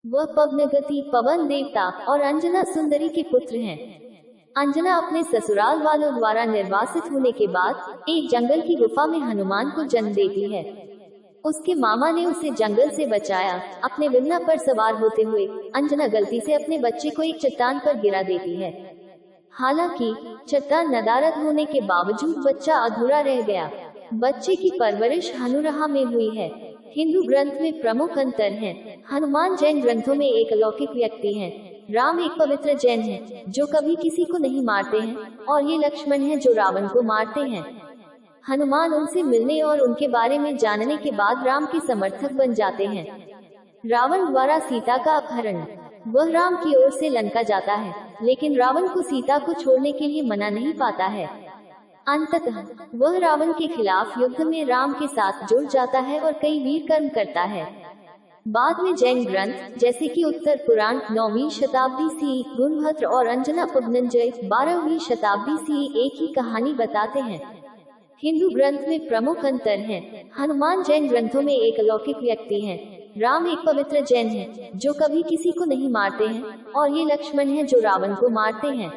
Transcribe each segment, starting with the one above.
वह पवनगति पवन देवता और अंजना सुंदरी के पुत्र हैं। अंजना अपने ससुराल वालों द्वारा निर्वासित होने के बाद एक जंगल की गुफा में हनुमान को जन्म देती है। उसके मामा ने उसे जंगल से बचाया। अपने बिन्ना पर सवार होते हुए अंजना गलती से अपने बच्चे को एक चट्टान पर गिरा देती है। हालांकि चट्टान नदारद होने के बावजूद बच्चा अधूरा रह गया। बच्चे की परवरिश हनुरहा में हुई है। हिंदू ग्रंथ में प्रमुख अंतर हैं। हनुमान जैन ग्रंथों में एक अलौकिक व्यक्ति हैं। राम एक पवित्र जैन है जो कभी किसी को नहीं मारते हैं, और ये लक्ष्मण है जो रावण को मारते हैं। हनुमान उनसे मिलने और उनके बारे में जानने के बाद राम के समर्थक बन जाते हैं। रावण द्वारा सीता का अपहरण। वह राम की ओर से लंका जाता है, लेकिन रावण को सीता को छोड़ने के लिए मना नहीं पाता है। अंततः वह रावण के खिलाफ युद्ध में राम के साथ जुड़ जाता है और कई वीर कर्म करता है। बाद में जैन ग्रंथ जैसे कि उत्तर पुराण 9वीं शताब्दी सी, गुणभद्र और अंजना पवनंजय 12वीं शताब्दी सी एक ही कहानी बताते हैं। हिंदू ग्रंथ में प्रमुख अंतर हैं। हनुमान जैन ग्रंथों में एक अलौकिक व्यक्ति हैं। राम एक पवित्र जैन है जो कभी किसी को नहीं मारते हैं, और ये लक्ष्मण है जो रावण को मारते हैं।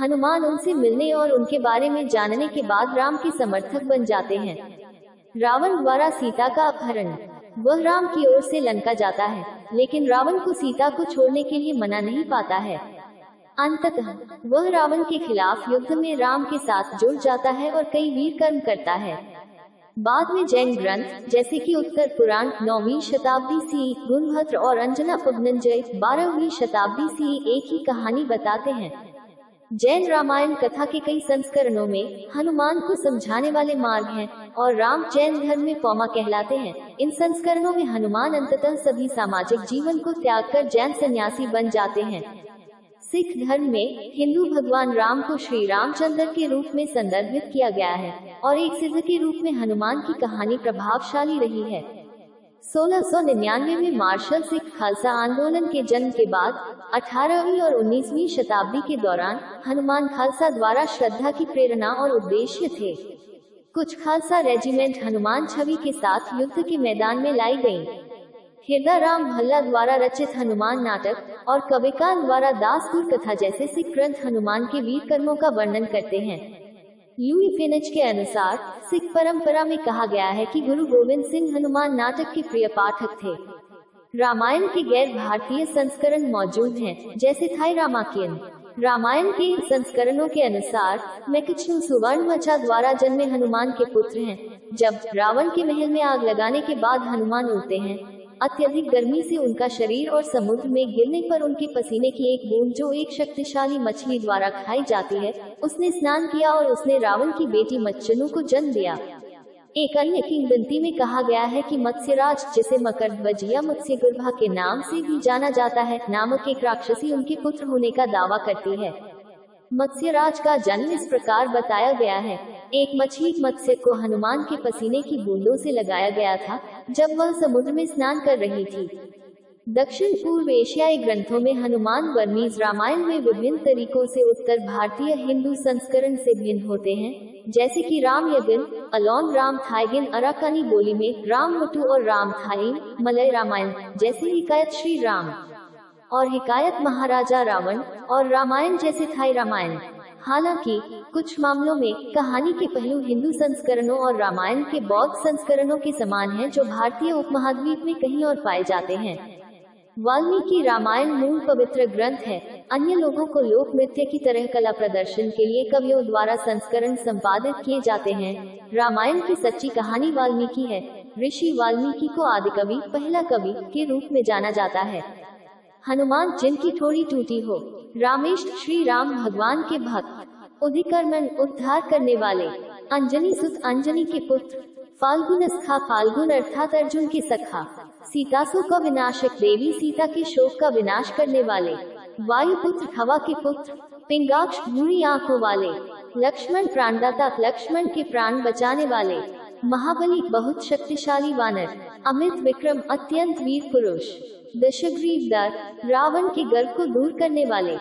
हनुमान उनसे मिलने और उनके बारे में जानने के बाद राम के समर्थक बन जाते हैं। रावण द्वारा सीता का अपहरण। वह राम की ओर से लंका जाता है, लेकिन रावण को सीता को छोड़ने के लिए मना नहीं पाता है। अंततः वह रावण के खिलाफ युद्ध में राम के साथ जुड़ जाता है और कई वीर कर्म करता है। बाद में जैन ग्रंथ जैसे कि उत्तर पुराण 9वीं शताब्दी सी, गुणभद्र और अंजना पवनंजय 12वीं शताब्दी सी एक ही कहानी बताते हैं। जैन रामायण कथा के कई संस्करणों में हनुमान को समझाने वाले मार्ग हैं, और राम जैन धर्म में पौमा कहलाते हैं। इन संस्करणों में हनुमान अंततः सभी सामाजिक जीवन को त्याग कर जैन सन्यासी बन जाते हैं। सिख धर्म में हिंदू भगवान राम को श्री रामचंद्र के रूप में संदर्भित किया गया है, और एक सिद्ध के रूप में हनुमान की कहानी प्रभावशाली रही है। 1699 में मार्शल सिख खालसा आंदोलन के जन्म के बाद 18वीं और 19वीं शताब्दी के दौरान हनुमान खालसा द्वारा श्रद्धा की प्रेरणा और उद्देश्य थे। कुछ खालसा रेजिमेंट हनुमान छवि के साथ युद्ध के मैदान में लाई गयी। हृदय राम भल्ला द्वारा रचित हनुमान नाटक और कविकाल द्वारा दासपुर कथा जैसे सिख ग्रंथ हनुमान के वीर कर्मों का वर्णन करते हैं। लुई फिनेच के अनुसार सिख परंपरा में कहा गया है कि गुरु गोविंद सिंह हनुमान नाटक के प्रिय पाठक थे। रामायण के गैर भारतीय संस्करण मौजूद हैं, जैसे थाई रामायण। रामायण के इन संस्करणों के अनुसार मैकचू सुवर्णमचा द्वारा जन्मे हनुमान के पुत्र हैं। जब रावण के महल में आग लगाने के बाद हनुमान उड़ते हैं, अत्यधिक गर्मी से उनका शरीर और समुद्र में गिरने पर उनके पसीने की एक बूंद जो एक शक्तिशाली मछली द्वारा खाई जाती है, उसने स्नान किया और उसने रावण की बेटी मच्चनु को जन्म दिया। एक अन्य किंवदंती में कहा गया है कि मत्स्यराज, जिसे मकरध्वज या मत्स्यगर्भा के नाम से भी जाना जाता है, नामक एक राक्षसी उनके पुत्र होने का दावा करती है। मत्स्यराज का जन्म इस प्रकार बताया गया है। एक मछली मत्स्य को हनुमान के पसीने की बूंदों से लगाया गया था जब वह समुद्र में स्नान कर रही थी। दक्षिण पूर्व एशियाई ग्रंथों में हनुमान बर्मीज रामायण में विभिन्न तरीकों से उत्तर भारतीय हिंदू संस्करण से भिन्न होते हैं, जैसे कि राम यगिन, अलोन राम थाईगिन अराकानी बोली में, राम मुटु और राम थाईन मलय रामायण जैसे हिकायत श्री राम और हिकायत महाराजा रावण और रामायण जैसे थाई रामायण। हालांकि कुछ मामलों में कहानी के पहलू हिंदू संस्करणों और रामायण के बौद्ध संस्करणों के समान हैं, जो भारतीय उपमहाद्वीप में कहीं और पाए जाते हैं। वाल्मीकि रामायण मूल पवित्र ग्रंथ है। अन्य लोगों को लोक नृत्य की तरह कला प्रदर्शन के लिए कवियों द्वारा संस्करण संपादित किए जाते हैं। रामायण की सच्ची कहानी वाल्मीकि है। ऋषि वाल्मीकि को आदिकवि, पहला कवि के रूप में जाना जाता है। हनुमान जिनकी थोड़ी टूटी हो। रामेष्ट श्री राम भगवान के भक्त। उदिकर्मन उद्धार करने वाले। अंजनी सुत अंजनी के पुत्र। फाल्गुनस्था फाल्गुन अर्थात अर्जुन के सखा। सीतासु का विनाशक, देवी सीता के शोक का विनाश करने वाले। वायुपुत्र हवा के पुत्र। पिंगाक्ष भूरी आंखों वाले। लक्ष्मण प्राणदाता, लक्ष्मण के प्राण बचाने वाले। महाबली बहुत शक्तिशाली वानर। अमित विक्रम अत्यंत वीर पुरुष। दशग्रीव दर रावण के गर्व को दूर करने वाले।